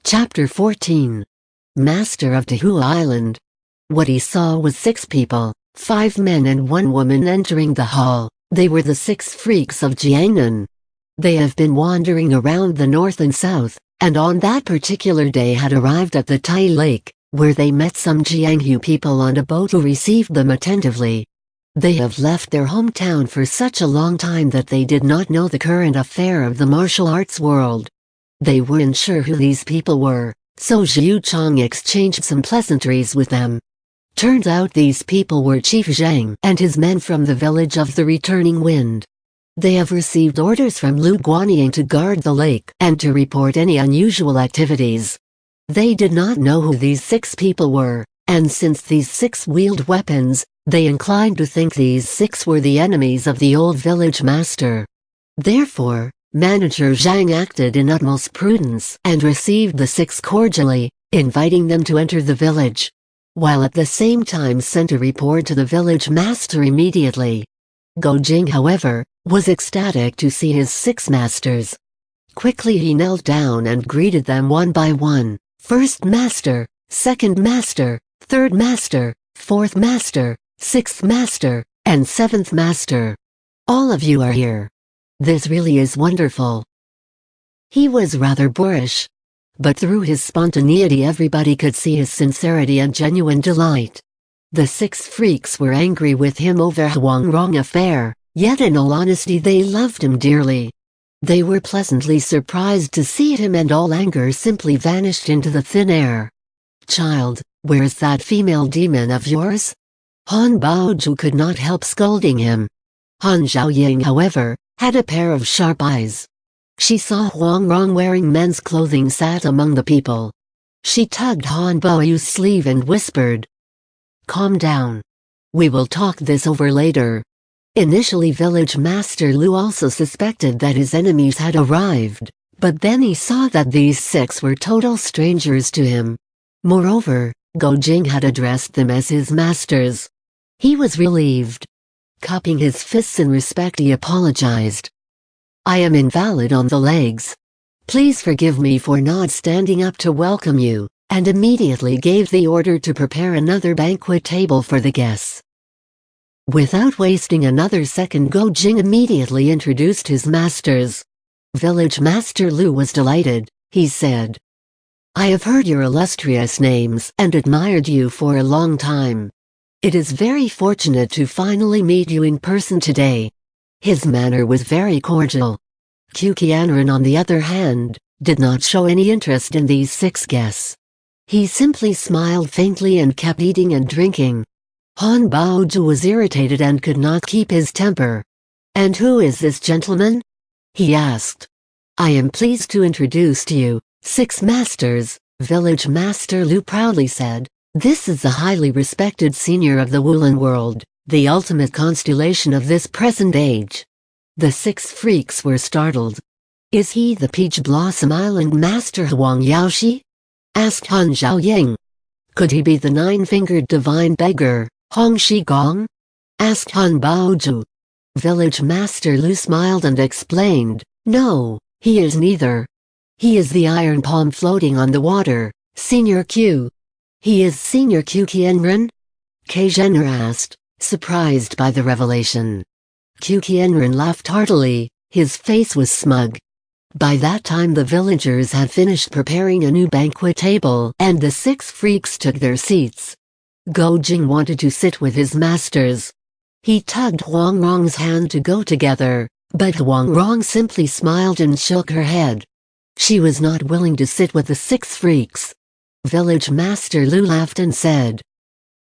Chapter 14. Master of Taohua Island. What he saw was 6 people, 5 men and 1 woman entering the hall. They were the 6 freaks of Jiangnan. They have been wandering around the north and south, and on that particular day had arrived at the Tai Lake, where they met some Jianghu people on a boat who received them attentively. They have left their hometown for such a long time that they did not know the current affair of the martial arts world. They weren't sure who these people were, so Zhu Chong exchanged some pleasantries with them. Turns out these people were Chief Zhang and his men from the village of the Returning Wind. They have received orders from Lu Guanying to guard the lake and to report any unusual activities. They did not know who these 6 people were, and since these 6 wield weapons, they inclined to think these 6 were the enemies of the old village master. Therefore, Manager Zhang acted in utmost prudence and received the 6 cordially, inviting them to enter the village, while at the same time sent a report to the village master immediately. Go Jing, however, was ecstatic to see his 6 masters. Quickly he knelt down and greeted them one by one: First Master, Second Master, Third Master, Fourth Master, Sixth Master, and Seventh Master. All of you are here. This really is wonderful. He was rather boorish, but through his spontaneity everybody could see his sincerity and genuine delight. The 6 freaks were angry with him over Huang Rong affair, yet in all honesty they loved him dearly. They were pleasantly surprised to see him, and all anger simply vanished into the thin air. Child, where's that female demon of yours? Han Baozhu could not help scolding him. Han Xiaoying, however, had a pair of sharp eyes. She saw Huang Rong wearing men's clothing sat among the people. She tugged Han Baoyu's sleeve and whispered, "Calm down. We will talk this over later." Initially village master Lu also suspected that his enemies had arrived, but then he saw that these 6 were total strangers to him. Moreover, Go Jing had addressed them as his masters. He was relieved. Cupping his fists in respect, he apologized. "I am invalid on the legs. Please forgive me for not standing up to welcome you," and immediately gave the order to prepare another banquet table for the guests. Without wasting another second, Go Jing immediately introduced his masters. Village Master Lu was delighted. He said, "I have heard your illustrious names and admired you for a long time. It is very fortunate to finally meet you in person today." His manner was very cordial. Qiu Qianren, on the other hand, did not show any interest in these 6 guests. He simply smiled faintly and kept eating and drinking. Han Baozhu was irritated and could not keep his temper. "And who is this gentleman?" he asked. "I am pleased to introduce to you 6 masters," Village Master Lu proudly said. "This is the highly respected senior of the Wulin world, the ultimate constellation of this present age." The 6 freaks were startled. "Is he the Peach Blossom Island Master Huang Yaoshi?" asked Han Xiaoying. "Could he be the 9-fingered divine beggar, Hong Shi Gong?" asked Han Baozhu. Village Master Lu smiled and explained, "No, he is neither. He is the iron palm floating on the water, Senior Q." "He is Senior Qiu Qianren?" Ke Zhener asked, surprised by the revelation. Qiu Qianren laughed heartily. His face was smug. By that time the villagers had finished preparing a new banquet table and the 6 freaks took their seats. Go Jing wanted to sit with his masters. He tugged Huang Rong's hand to go together, but Huang Rong simply smiled and shook her head. She was not willing to sit with the 6 freaks. Village Master Lu laughed and said,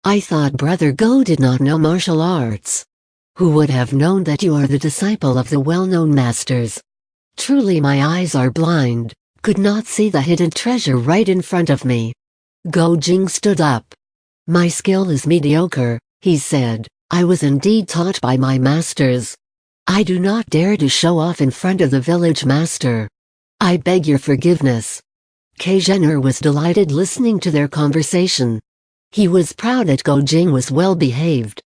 "I thought Brother Go did not know martial arts. Who would have known that you are the disciple of the well-known masters? Truly my eyes are blind, could not see the hidden treasure right in front of me." Go Jing stood up. "My skill is mediocre," he said. "I was indeed taught by my masters. I do not dare to show off in front of the village master. I beg your forgiveness." Ke Zhener was delighted listening to their conversation. He was proud that Go Jing was well behaved.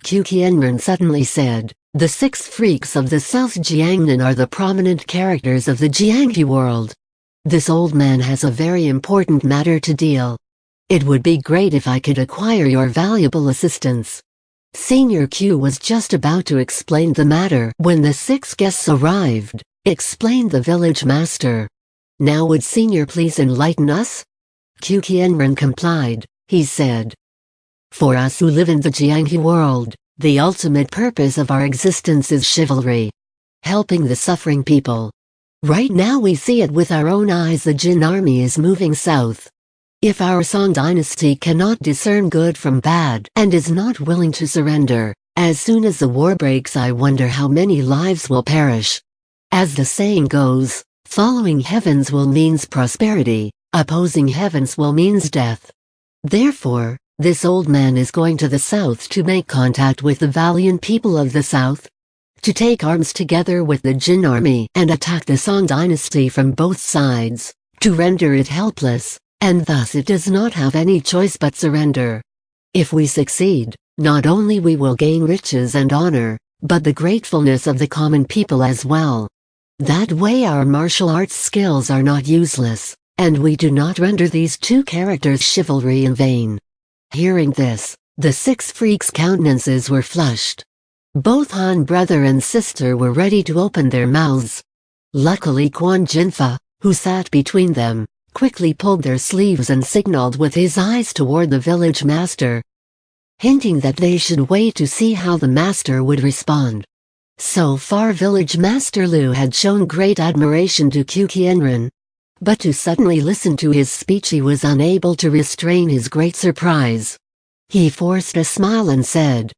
Qiu Qianren suddenly said, "The 6 freaks of the South Jiangnan are the prominent characters of the Jianghu world. This old man has a very important matter to deal. It would be great if I could acquire your valuable assistance." Senior Q was just about to explain the matter when the 6 guests arrived, explained the village master. "Now would Senior please enlighten us?" Q Qianren complied. He said, "For us who live in the Jianghe world, the ultimate purpose of our existence is chivalry. Helping the suffering people. Right now we see it with our own eyes, the Jin army is moving south. If our Song dynasty cannot discern good from bad and is not willing to surrender, as soon as the war breaks, I wonder how many lives will perish. As the saying goes, following heavens will means prosperity, opposing heavens will means death. Therefore, this old man is going to the south to make contact with the valiant people of the south, to take arms together with the Jin army and attack the Song dynasty from both sides, to render it helpless, and thus it does not have any choice but surrender. If we succeed, not only we will gain riches and honor, but the gratefulness of the common people as well. That way our martial arts skills are not useless, and we do not render these 2 characters chivalry in vain." Hearing this, the 6 freaks' countenances were flushed. Both Han brother and sister were ready to open their mouths. Luckily Quan Jinfa, who sat between them, quickly pulled their sleeves and signaled with his eyes toward the village master, hinting that they should wait to see how the master would respond. So far village master Lu had shown great admiration to Q Qianren, but to suddenly listen to his speech he was unable to restrain his great surprise. He forced a smile and said,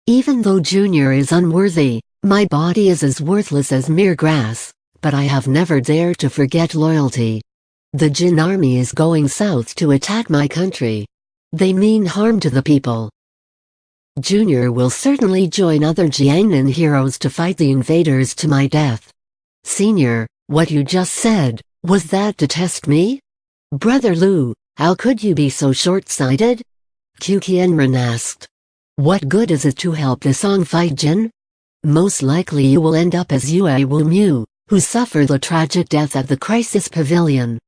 "Even though Junior is unworthy, my body is as worthless as mere grass, but I have never dared to forget loyalty. The Jin army is going south to attack my country. They mean harm to the people. Junior will certainly join other Jiangnan heroes to fight the invaders to my death." "Senior, what you just said, was that to test me?" "Brother Lu, how could you be so short-sighted?" Q Qianren asked. "What good is it to help the Song fight Jin? Most likely you will end up as Yue Wu Mu, who suffered a tragic death at the Crisis Pavilion."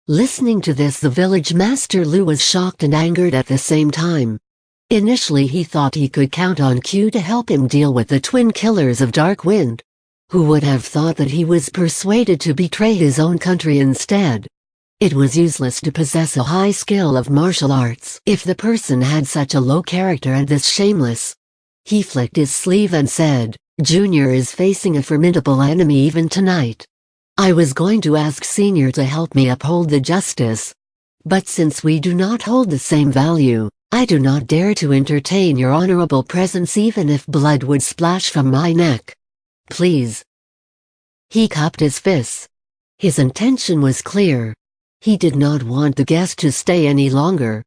Listening to this, the village master Lu was shocked and angered at the same time. Initially he thought he could count on Q to help him deal with the twin killers of Dark Wind. Who would have thought that he was persuaded to betray his own country instead? It was useless to possess a high skill of martial arts if the person had such a low character and this shameless. He flicked his sleeve and said, "Junior is facing a formidable enemy even tonight. I was going to ask Senior to help me uphold the justice. But since we do not hold the same value, I do not dare to entertain your honorable presence even if blood would splash from my neck. Please." He cupped his fists. His intention was clear. He did not want the guest to stay any longer.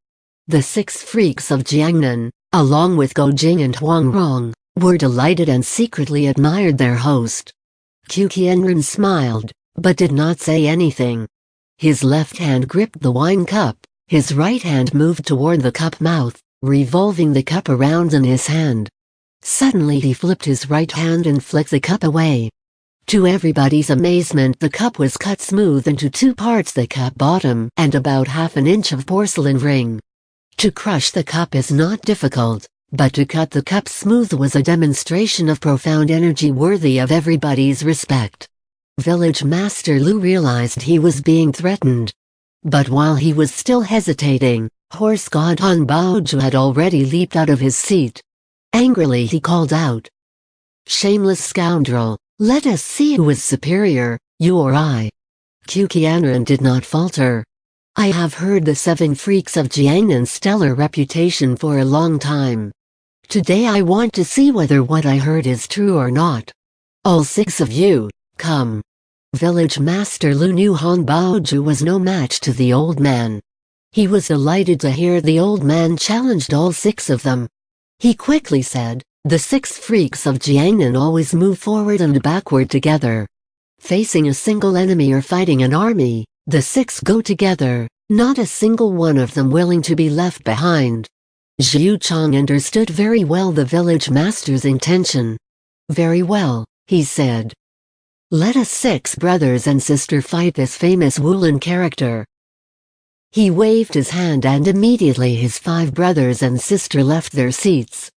The 6 freaks of Jiangnan, along with Go Jing and Huang Rong, were delighted and secretly admired their host. Q Qianren smiled, but did not say anything. His left hand gripped the wine cup, his right hand moved toward the cup mouth, revolving the cup around in his hand. Suddenly he flipped his right hand and flicked the cup away. To everybody's amazement, the cup was cut smooth into 2 parts, the cup bottom and about half an inch of porcelain ring. To crush the cup is not difficult, but to cut the cup smooth was a demonstration of profound energy worthy of everybody's respect. Village Master Lu realized he was being threatened. But while he was still hesitating, Horse God Han Baoju had already leaped out of his seat. Angrily he called out, "Shameless scoundrel, let us see who is superior, you or I." Q Qianren did not falter. "I have heard the 7 freaks of Jiangnan's stellar reputation for a long time. Today I want to see whether what I heard is true or not. All 6 of you, come." Village Master Lu knew Han Baoju was no match to the old man. He was delighted to hear the old man challenged all 6 of them. He quickly said, "The 6 freaks of Jiangnan always move forward and backward together. Facing a single enemy or fighting an army, the 6 go together, not a single one of them willing to be left behind." Zhu Chong understood very well the village master's intention. "Very well," he said. Let us 6 brothers and sister fight this famous Wulin character." He waved his hand and immediately his 5 brothers and sister left their seats.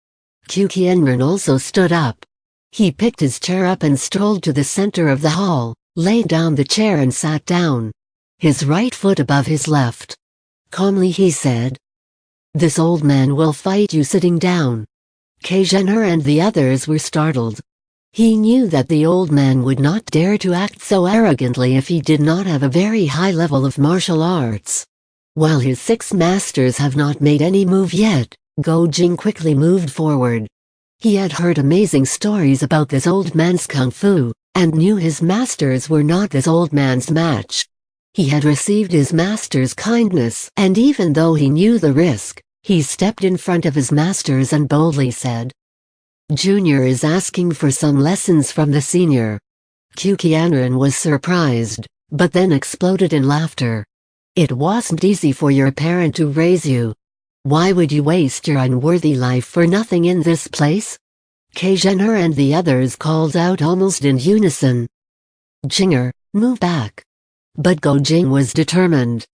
Kukienran also stood up. He picked his chair up and strolled to the center of the hall, laid down the chair and sat down, his right foot above his left. Calmly he said, "This old man will fight you sitting down." Kazhenher and the others were startled. He knew that the old man would not dare to act so arrogantly if he did not have a very high level of martial arts. While his 6 masters have not made any move yet, Go Jing quickly moved forward. He had heard amazing stories about this old man's kung fu, and knew his masters were not this old man's match. He had received his master's kindness, and even though he knew the risk, he stepped in front of his masters and boldly said, "Junior is asking for some lessons from the senior." Kukienran was surprised, but then exploded in laughter. "It wasn't easy for your parent to raise you. Why would you waste your unworthy life for nothing in this place?" Kazhenher and the others called out almost in unison. "Jinger, move back." But Go Jing was determined.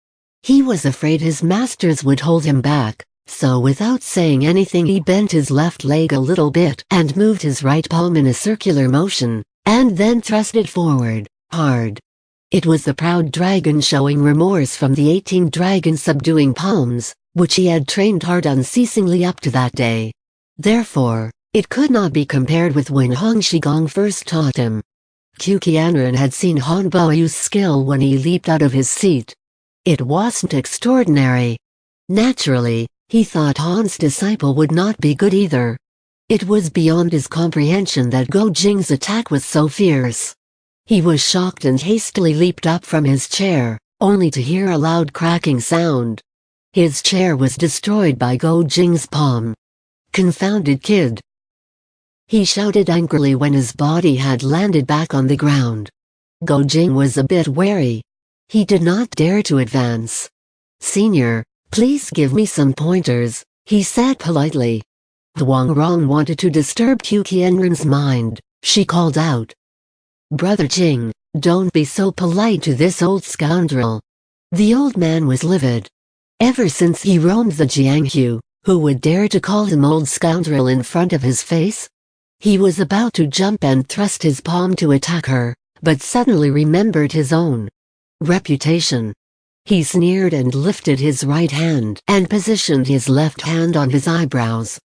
He was afraid his masters would hold him back, so without saying anything he bent his left leg a little bit and moved his right palm in a circular motion, and then thrust it forward, hard. It was the proud dragon showing remorse from the 18 dragon subduing palms, which he had trained hard unceasingly up to that day. Therefore, it could not be compared with when Hong Shigong first taught him. Kukienran had seen Han Boyu's skill when he leaped out of his seat. It wasn't extraordinary. Naturally, he thought Han's disciple would not be good either. It was beyond his comprehension that Go Jing's attack was so fierce. He was shocked and hastily leaped up from his chair, only to hear a loud cracking sound. His chair was destroyed by Go Jing's palm. "Confounded kid!" he shouted angrily when his body had landed back on the ground. Go Jing was a bit wary. He did not dare to advance. "Senior, please give me some pointers," he said politely. Huang Rong wanted to disturb Kukienran's mind. She called out, "Brother Jing, don't be so polite to this old scoundrel." The old man was livid. Ever since he roamed the Jianghu, who would dare to call him old scoundrel in front of his face? He was about to jump and thrust his palm to attack her, but suddenly remembered his own reputation. He sneered and lifted his right hand and positioned his left hand on his eyebrows.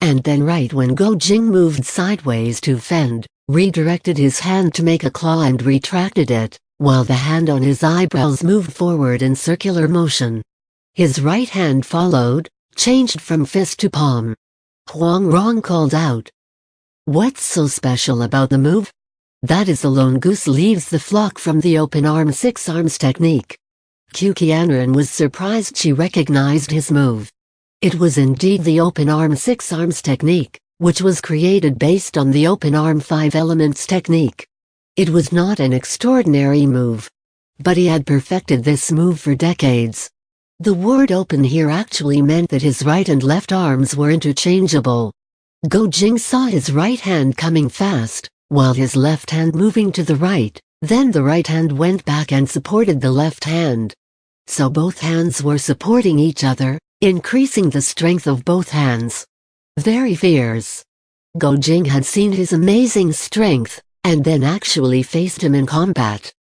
And then right when Go Jing moved sideways to fend, redirected his hand to make a claw and retracted it, while the hand on his eyebrows moved forward in circular motion. His right hand followed, changed from fist to palm. Huang Rong called out, "What's so special about the move?" "That is the lone goose leaves the flock from the open arm 6 arms technique." Kukienran was surprised she recognized his move. It was indeed the open arm 6 arms technique, which was created based on the open arm 5 elements technique. It was not an extraordinary move. But he had perfected this move for decades. The word open here actually meant that his right and left arms were interchangeable. Go Jing saw his right hand coming fast, while his left hand moving to the right, then the right hand went back and supported the left hand. So both hands were supporting each other, increasing the strength of both hands. Very fierce. Go Jing had seen his amazing strength, and then actually faced him in combat.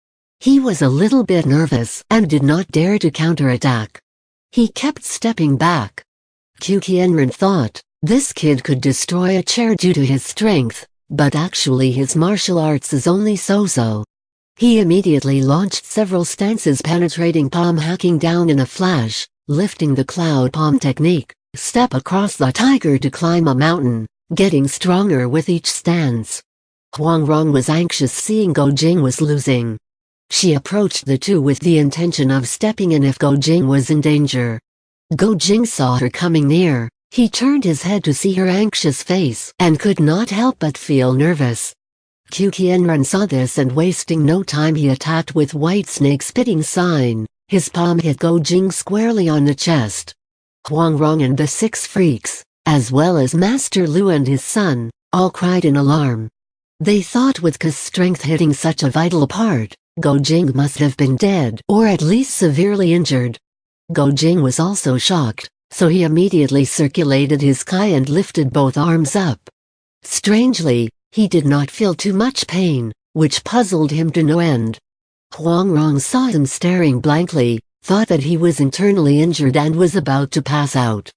He was a little bit nervous and did not dare to counterattack. He kept stepping back. Kukienran thought, this kid could destroy a chair due to his strength, but actually his martial arts is only so-so. He immediately launched several stances penetrating palm hacking down in a flash, lifting the cloud palm technique, step across the tiger to climb a mountain, getting stronger with each stance. Huang Rong was anxious seeing Go Jing was losing. She approached the two with the intention of stepping in if Go Jing was in danger. Go Jing saw her coming near. He turned his head to see her anxious face and could not help but feel nervous. Kukienran saw this and wasting no time he attacked with white snake spitting sign. His palm hit Go Jing squarely on the chest. Huang Rong and the 6 freaks, as well as Master Lu and his son, all cried in alarm. They thought with Ka's strength hitting such a vital part, Go Jing must have been dead or at least severely injured. Go Jing was also shocked, so he immediately circulated his Kai and lifted both arms up. Strangely, he did not feel too much pain, which puzzled him to no end. Huang Rong saw him staring blankly, thought that he was internally injured and was about to pass out.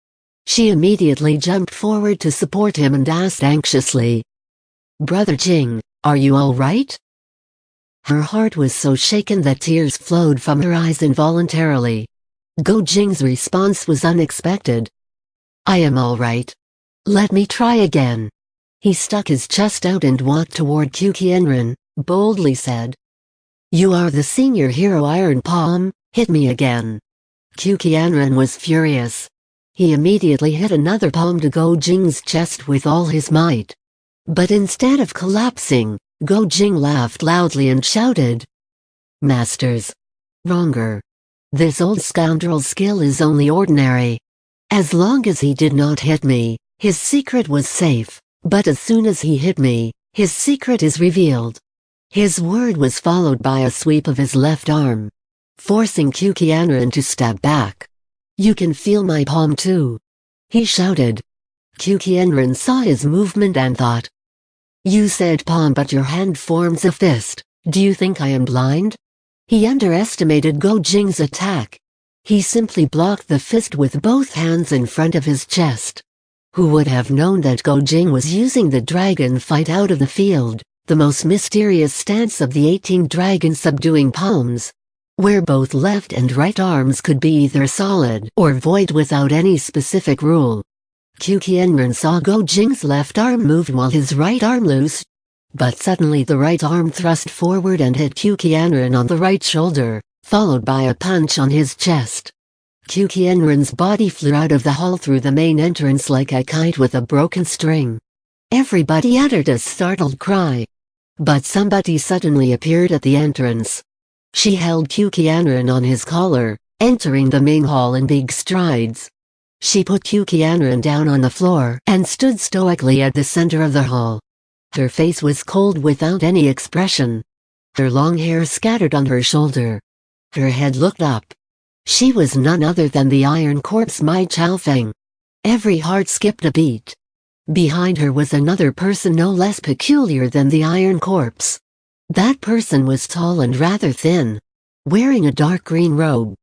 She immediately jumped forward to support him and asked anxiously, "Brother Jing, are you all right?" Her heart was so shaken that tears flowed from her eyes involuntarily. Go Jing's response was unexpected. "I am all right. Let me try again." He stuck his chest out and walked toward Qiu Qianren, boldly said, "You are the senior hero Iron Palm, hit me again." Qiu Qianren was furious. He immediately hit another palm to Go Jing's chest with all his might. But instead of collapsing, Go Jing laughed loudly and shouted, "Masters! Wronger. This old scoundrel's skill is only ordinary. As long as he did not hit me, his secret was safe, but as soon as he hit me, his secret is revealed." His word was followed by a sweep of his left arm, forcing Qiu Qianren to step back. "You can feel my palm too," he shouted. Qiu Qianren saw his movement and thought, "You said palm but your hand forms a fist, do you think I am blind?" He underestimated Go Jing's attack. He simply blocked the fist with both hands in front of his chest. Who would have known that Go Jing was using the dragon fight out of the field, the most mysterious stance of the 18 dragon subduing palms, where both left and right arms could be either solid or void without any specific rule. Qiu Qianren saw Go Jing's left arm move while his right arm loosed. But suddenly the right arm thrust forward and hit Qiu Qianren on the right shoulder, followed by a punch on his chest. Qiu Qianren's body flew out of the hall through the main entrance like a kite with a broken string. Everybody uttered a startled cry. But somebody suddenly appeared at the entrance. She held Qiu Qianren on his collar, entering the main hall in big strides. She put Qiu Qianren down on the floor and stood stoically at the center of the hall. Her face was cold without any expression. Her long hair scattered on her shoulder. Her head looked up. She was none other than the Iron Corpse Mai Chaofeng. Every heart skipped a beat. Behind her was another person no less peculiar than the Iron Corpse. That person was tall and rather thin, wearing a dark green robe.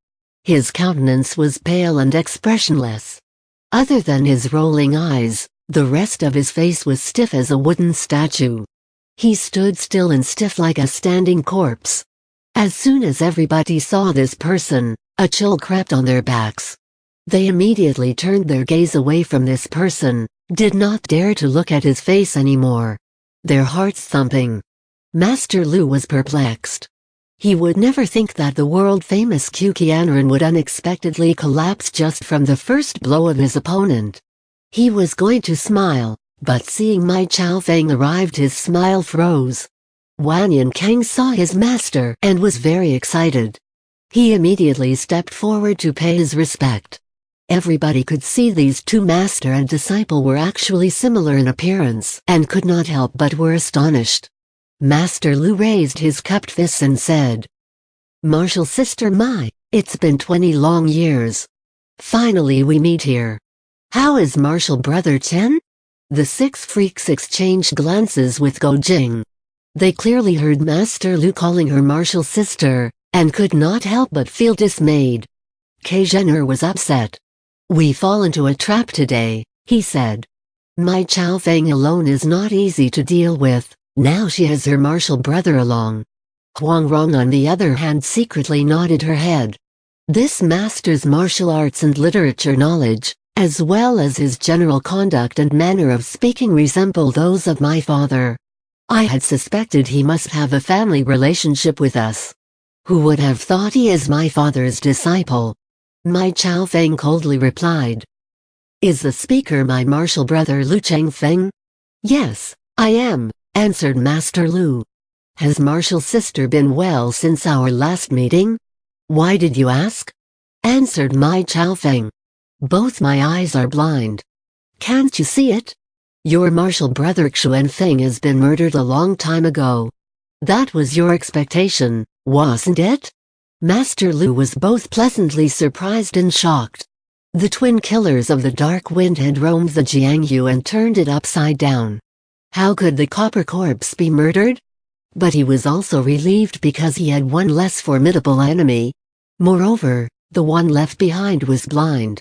His countenance was pale and expressionless. Other than his rolling eyes, the rest of his face was stiff as a wooden statue. He stood still and stiff like a standing corpse. As soon as everybody saw this person, a chill crept on their backs. They immediately turned their gaze away from this person, did not dare to look at his face anymore. Their hearts thumping. Master Lu was perplexed. He would never think that the world-famous Qiu Qianren would unexpectedly collapse just from the first blow of his opponent. He was going to smile, but seeing Mai Chaofeng arrived his smile froze. Wan Yinkang saw his master and was very excited. He immediately stepped forward to pay his respect. Everybody could see these two master and disciple were actually similar in appearance and could not help but were astonished. Master Lu raised his cupped fists and said, "Martial Sister Mai, it's been 20 long years. Finally we meet here. How is Martial Brother Chen?" The 6 freaks exchanged glances with Go Jing. They clearly heard Master Lu calling her Martial Sister, and could not help but feel dismayed. Kei Zhener was upset. "We fall into a trap today," he said. "Mai Chaofeng alone is not easy to deal with. Now she has her martial brother along." Huang Rong on the other hand secretly nodded her head. This master's martial arts and literature knowledge, as well as his general conduct and manner of speaking resemble those of my father. I had suspected he must have a family relationship with us. Who would have thought he is my father's disciple? Mai Chaofeng coldly replied. "Is the speaker my martial brother Lu Chengfeng?" "Yes, I am," answered Master Lu. "Has martial sister been well since our last meeting?" "Why did you ask?" answered Mai Chaofeng. "Both my eyes are blind." "Can't you see it?" Your martial brother Xuan Feng has been murdered a long time ago. That was your expectation, wasn't it? Master Lu was both pleasantly surprised and shocked. The twin killers of the Dark Wind had roamed the Jiangyu and turned it upside down. How could the copper corpse be murdered? But he was also relieved because he had one less formidable enemy. Moreover, the one left behind was blind.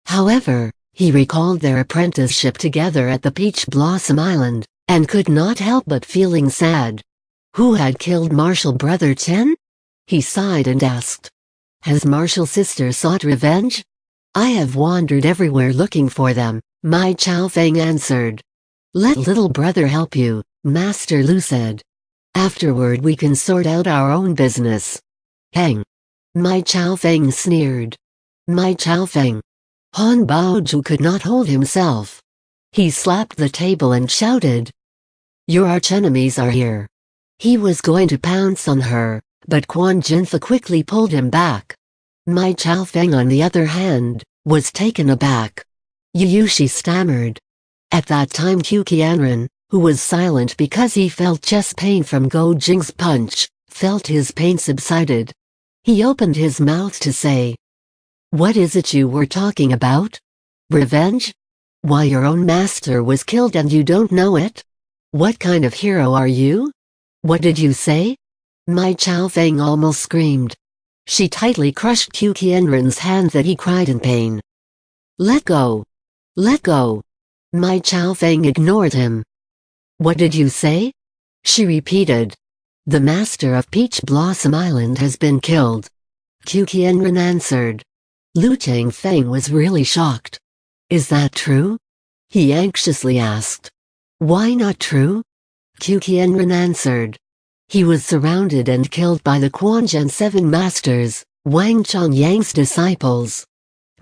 However, he recalled their apprenticeship together at the Peach Blossom Island, and could not help but feeling sad. Who had killed Martial Brother Chen? He sighed and asked. Has Martial Sister sought revenge? I have wandered everywhere looking for them, Mai Chaofeng answered. Let little brother help you, Master Lu said. Afterward we can sort out our own business. Hang. Mai Chaofeng sneered. Mai Chaofeng. Han Baoju could not hold himself. He slapped the table and shouted. Your archenemies are here. He was going to pounce on her, but Quan Jinfa quickly pulled him back. Mai Chaofeng on the other hand, was taken aback. You she stammered. At that time Qiu Qianren, who was silent because he felt chest pain from Go Jing's punch, felt his pain subsided. He opened his mouth to say. What is it you were talking about? Revenge? Why, your own master was killed and you don't know it? What kind of hero are you? What did you say? Mai Chaofeng almost screamed. She tightly crushed Qiu Qianren's hand that he cried in pain. Let go! Let go! Mai Chaofeng ignored him. What did you say? She repeated. The master of Peach Blossom Island has been killed. Qiu Qianren answered. Lu Changfeng was really shocked. Is that true? He anxiously asked. Why not true? Qiu Qianren answered. He was surrounded and killed by the Quanzhen Seven Masters, Wang Chongyang's disciples.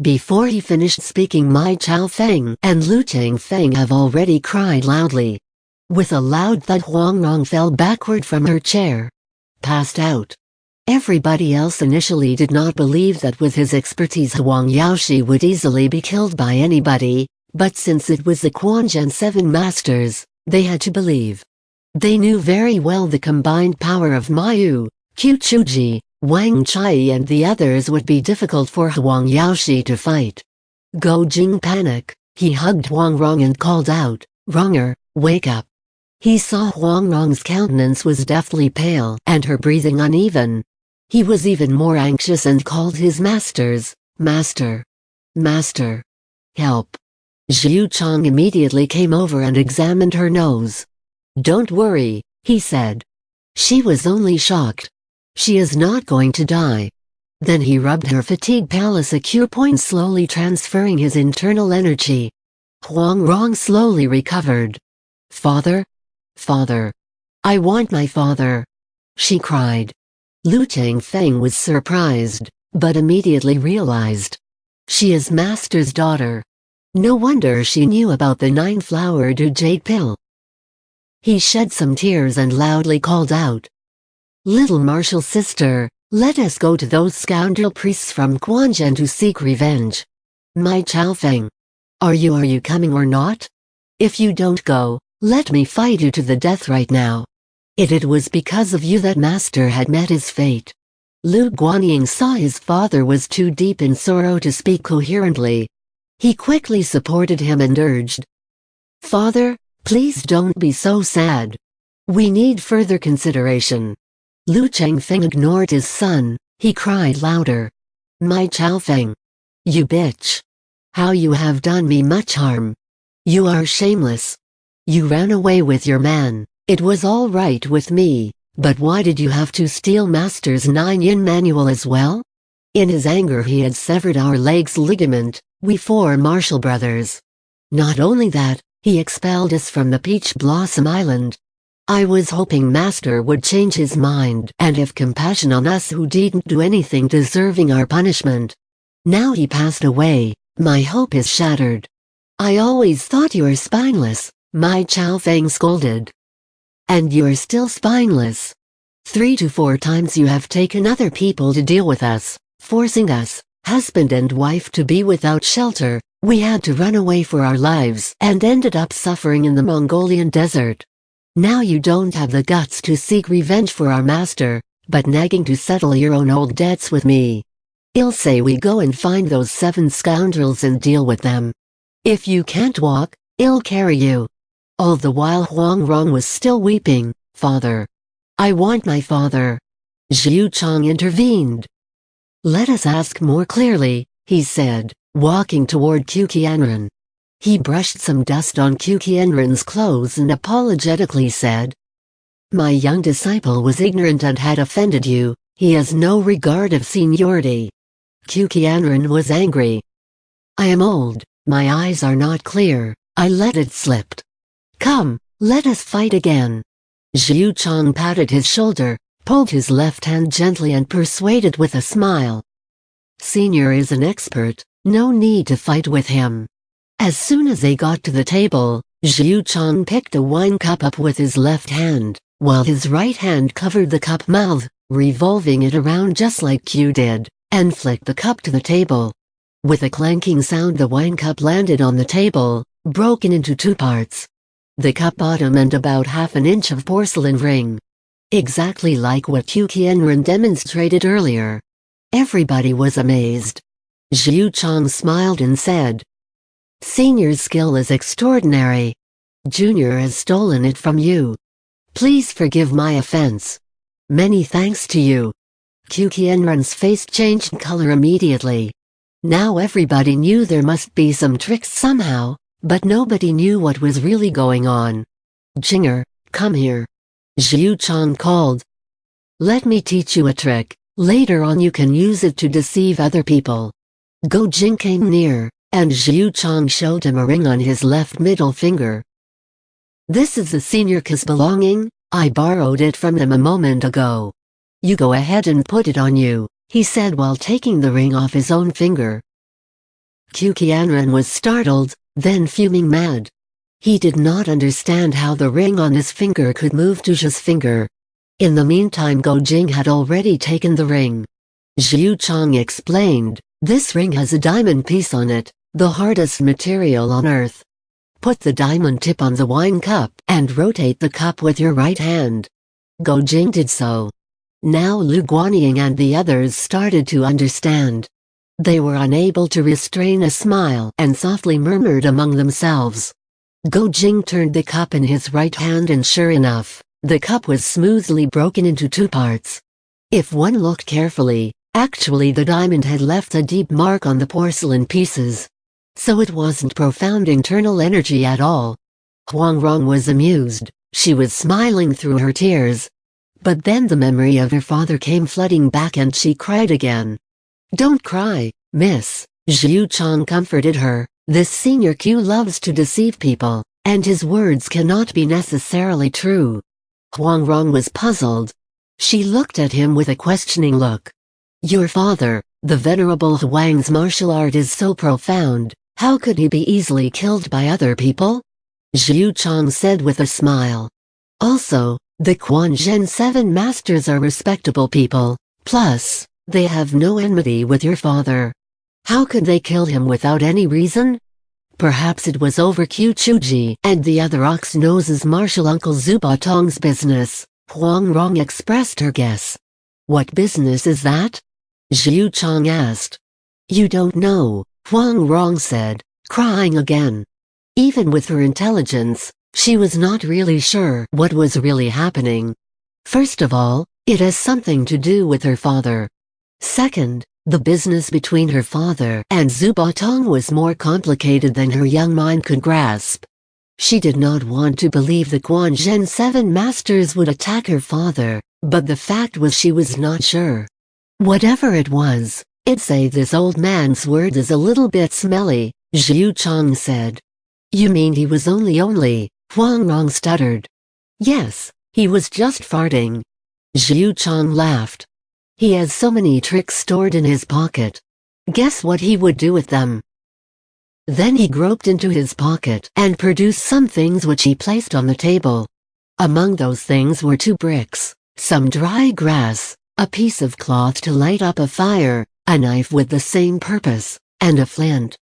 Before he finished speaking, Mai Chaofeng and Lu Changfeng have already cried loudly. With a loud thud, Huang Rong fell backward from her chair. Passed out. Everybody else initially did not believe that with his expertise Huang Yaoshi would easily be killed by anybody, but since it was the Quanzhen Seven Masters, they had to believe. They knew very well the combined power of Mayu, Qiu Chuji, Wang Chai and the others would be difficult for Huang Yaoshi to fight. Go Jing panicked, he hugged Huang Rong and called out, Ronger, wake up. He saw Huang Rong's countenance was deathly pale and her breathing uneven. He was even more anxious and called his masters, Master. Master. Help. Zhu Chong immediately came over and examined her nose. Don't worry, he said. She was only shocked. She is not going to die. Then he rubbed her fatigue palace a cure point, slowly transferring his internal energy. Huang Rong slowly recovered. Father? Father. I want my father. She cried. Lu Changfeng was surprised, but immediately realized. She is Master's daughter. No wonder she knew about the 9-flowered jade pill. He shed some tears and loudly called out. Little martial sister, let us go to those scoundrel priests from Quanzhen to seek revenge. Mai Chaofeng. Are you coming or not? If you don't go, let me fight you to the death right now. It was because of you that Master had met his fate. Lu Guanying saw his father was too deep in sorrow to speak coherently. He quickly supported him and urged. Father, please don't be so sad. We need further consideration. Lu Changfeng ignored his son, he cried louder. Mai Chaofeng. You bitch. How you have done me much harm. You are shameless. You ran away with your man. It was all right with me, but why did you have to steal Master's 9-yin manual as well? In his anger he had severed our leg's ligament, we 4 martial brothers. Not only that, he expelled us from the Peach Blossom Island. I was hoping Master would change his mind and have compassion on us who didn't do anything deserving our punishment. Now he passed away, my hope is shattered. I always thought you were spineless, Mai Chaofeng scolded. And you're still spineless. 3 to 4 times you have taken other people to deal with us, forcing us, husband and wife, to be without shelter, We had to run away for our lives and ended up suffering in the Mongolian desert. Now you don't have the guts to seek revenge for our master, but nagging to settle your own old debts with me. I'll say we go and find those 7 scoundrels and deal with them. If you can't walk, I'll carry you." All the while Huang Rong was still weeping. "Father. I want my father." Zhu Chong intervened. "Let us ask more clearly," he said, walking toward Qu Qianren. He brushed some dust on Qu Qianren's clothes and apologetically said, "My young disciple was ignorant and had offended you. He has no regard of seniority." Qu Qianren was angry. "I am old, my eyes are not clear, I let it slip. Come, let us fight again." Zhu Chong patted his shoulder, pulled his left hand gently and persuaded with a smile. "Senior is an expert, no need to fight with him." As soon as they got to the table, Zhu Chong picked a wine cup up with his left hand, while his right hand covered the cup mouth, revolving it around just like Q did, and flicked the cup to the table. With a clanking sound the wine cup landed on the table, broken into 2 parts. The cup bottom and about half an inch of porcelain ring. Exactly like what Qu Qianren demonstrated earlier. Everybody was amazed. Zhu Chong smiled and said, "Senior's skill is extraordinary. Junior has stolen it from you. Please forgive my offense." "Many thanks to you." Qu Qianren's face changed color immediately. Now everybody knew there must be some tricks somehow, but nobody knew what was really going on. "Jinger, come here." Zhu Chong called. "Let me teach you a trick, later on you can use it to deceive other people." Go Jing came near, and Zhu Chong showed him a ring on his left middle finger. "This is the senior K's belonging, I borrowed it from him a moment ago. You go ahead and put it on you," he said while taking the ring off his own finger. Qu Qianren was startled, then fuming mad. He did not understand how the ring on his finger could move to his finger. In the meantime Go Jing had already taken the ring. Zhu Chong explained, "This ring has a diamond piece on it, the hardest material on earth. Put the diamond tip on the wine cup and rotate the cup with your right hand." Go Jing did so. Now Lu Guanying and the others started to understand. They were unable to restrain a smile and softly murmured among themselves. Go Jing turned the cup in his right hand and sure enough, the cup was smoothly broken into 2 parts. If one looked carefully, actually the diamond had left a deep mark on the porcelain pieces. So it wasn't profound internal energy at all. Huang Rong was amused, she was smiling through her tears. But then the memory of her father came flooding back and she cried again. "Don't cry, miss," Zhu Chong comforted her. "This senior Q loves to deceive people, and his words cannot be necessarily true." Huang Rong was puzzled. She looked at him with a questioning look. "Your father, the venerable Huang's martial art is so profound, how could he be easily killed by other people?" Zhu Chong said with a smile. "Also, the Quanzhen 7 masters are respectable people, plus, they have no enmity with your father. How could they kill him without any reason? Perhaps it was over Qu Chuji and the other Ox-Nose's martial uncle Zubatong's business," Huang Rong expressed her guess. "What business is that?" Zhu Chong asked. "You don't know," Huang Rong said, crying again. Even with her intelligence, she was not really sure what was really happening. First of all, it has something to do with her father. Second, the business between her father and Zubatong was more complicated than her young mind could grasp. She did not want to believe the Quanzhen 7 masters would attack her father, but the fact was she was not sure. Whatever it was, I'd say this old man's word is a little bit smelly, Zhu Chong said. "You mean he was only," Huang Rong stuttered. "Yes, he was just farting." Zhu Chong laughed. "He has so many tricks stored in his pocket. Guess what he would do with them?" Then he groped into his pocket and produced some things which he placed on the table. Among those things were 2 bricks, some dry grass, a piece of cloth to light up a fire, a knife with the same purpose, and a flint.